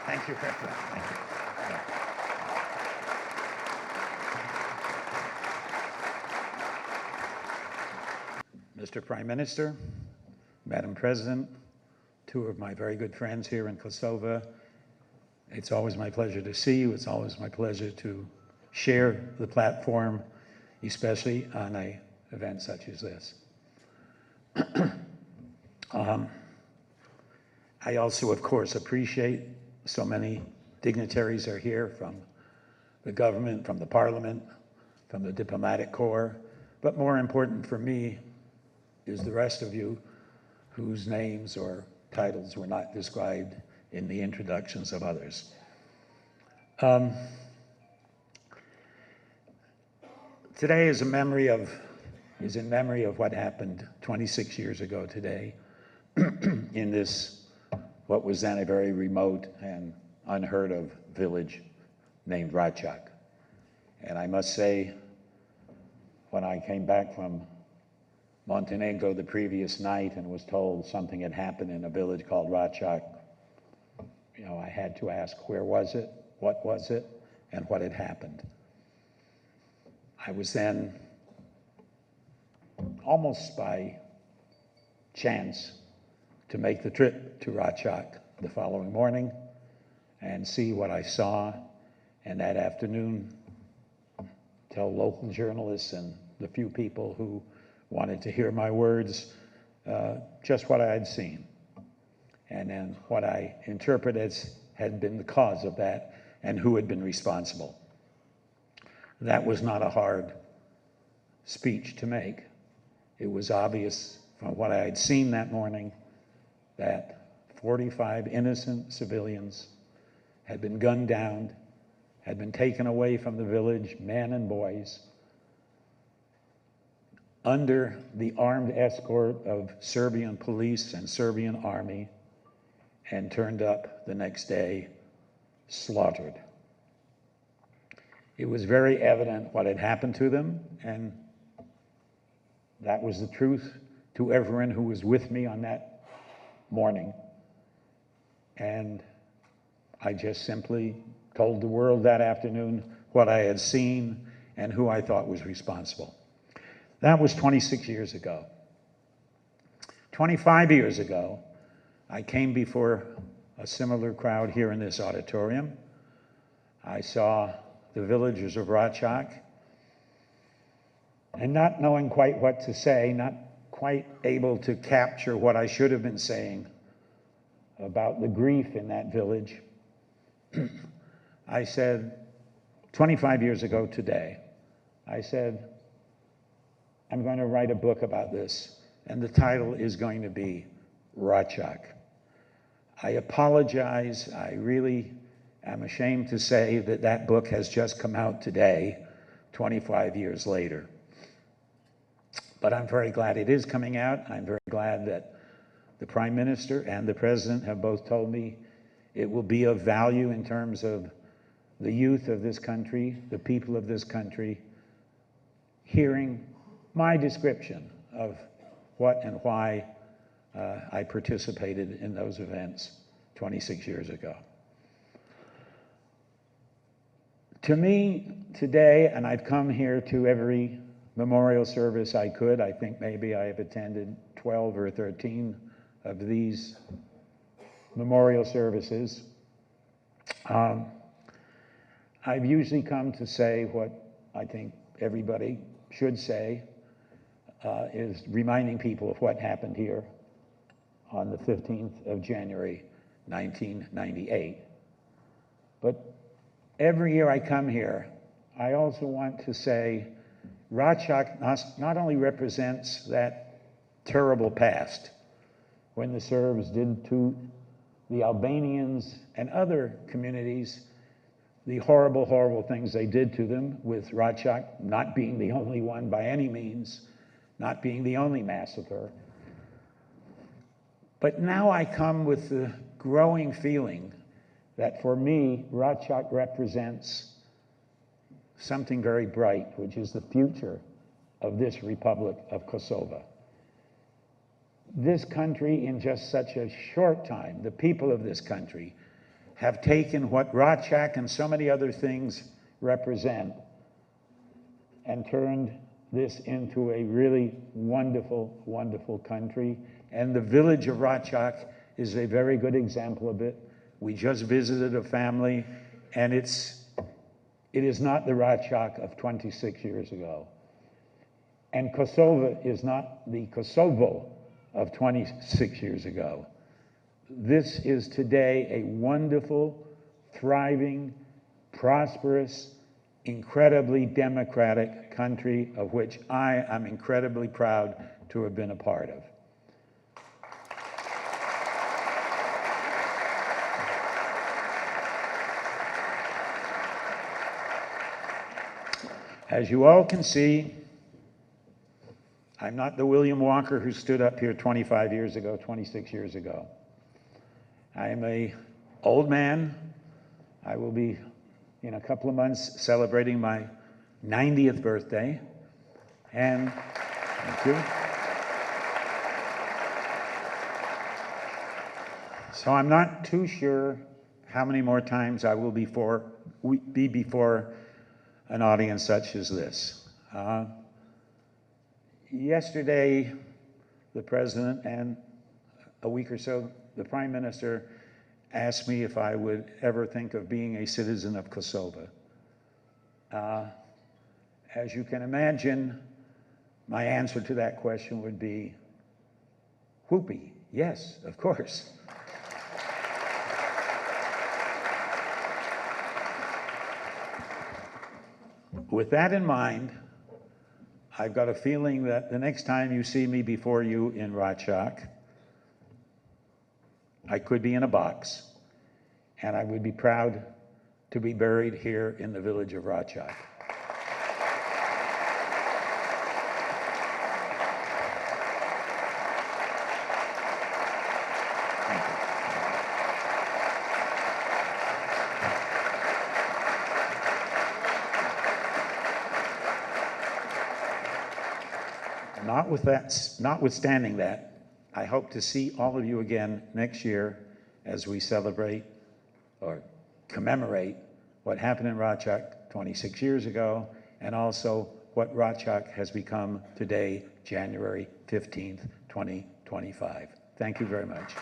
Thank you, President. Thank you. Mr. Prime Minister, Madam President, two of my very good friends here in Kosovo, it's always my pleasure to see you. It's always my pleasure to share the platform, especially on an event such as this. I also, of course, appreciate so many dignitaries are here from the government, from the parliament, from the diplomatic corps, but more important for me is the rest of you whose names or titles were not described in the introductions of others. Today is in memory of what happened 26 years ago today in this, what was then a very remote and unheard of village named Reçakun. And I must say, when I came back from Montenegro the previous night and was told something had happened in a village called Reçakun, you know, I had to ask, where was it, what was it, and what had happened. I was then, almost by chance, to make the trip to Reçakun the following morning and see what I saw, and that afternoon tell local journalists and the few people who wanted to hear my words just what I had seen, and then what I interpret as had been the cause of that and who had been responsible. That was not a hard speech to make. It was obvious from what I had seen that morning that 45 innocent civilians had been gunned down, had been taken away from the village, men and boys, under the armed escort of Serbian police and Serbian army, and turned up the next day slaughtered. It was very evident what had happened to them, and that was the truth to everyone who was with me on that morning. And I just simply told the world that afternoon what I had seen and who I thought was responsible. That was 26 years ago. 25 years ago, I came before a similar crowd here in this auditorium. I saw the villagers of Reçakun, and not knowing quite what to say, not quite able to capture what I should have been saying about the grief in that village, I said, 25 years ago today, I said, I'm going to write a book about this, and the title is going to be Reçakun. I apologize. I really am ashamed to say that that book has just come out today, 25 years later. But I'm very glad it is coming out. I'm very glad that the Prime Minister and the President have both told me it will be of value in terms of the youth of this country, the people of this country, hearing my description of what and why I participated in those events 26 years ago. To me, today, and I've come here to every memorial service I could. I think maybe I have attended 12 or 13 of these memorial services. I've usually come to say what I think everybody should say, is reminding people of what happened here on the 15th of January, 1998. But every year I come here, I also want to say Reçakun not only represents that terrible past, when the Serbs did to the Albanians and other communities the horrible, horrible things they did to them, with Reçakun not being the only one by any means, not being the only massacre. But now I come with the growing feeling that for me, Reçakun represents something very bright, which is the future of this Republic of Kosovo. This country, in just such a short time, the people of this country have taken what Reçakun and so many other things represent and turned this into a really wonderful, wonderful country. And the village of Reçakun is a very good example of it. We just visited a family, and it is not the Reçakun of 26 years ago. And Kosovo is not the Kosovo of 26 years ago. This is today a wonderful, thriving, prosperous, incredibly democratic country of which I am incredibly proud to have been a part of. As you all can see, I'm not the William Walker who stood up here 25 years ago, 26 years ago. I am an old man. I will be, in a couple of months, celebrating my 90th birthday. And thank you. So I'm not too sure how many more times I will be before an audience such as this. Yesterday, the president, and a week or so, the prime minister, asked me if I would ever think of being a citizen of Kosovo. As you can imagine, my answer to that question would be, whoopee, yes, of course. With that in mind, I've got a feeling that the next time you see me before you in Reçakun, I could be in a box, and I would be proud to be buried here in the village of Reçakun. Notwithstanding that, I hope to see all of you again next year as we celebrate or commemorate what happened in Reçakun 26 years ago, and also what Reçakun has become today, January 15th, 2025. Thank you very much.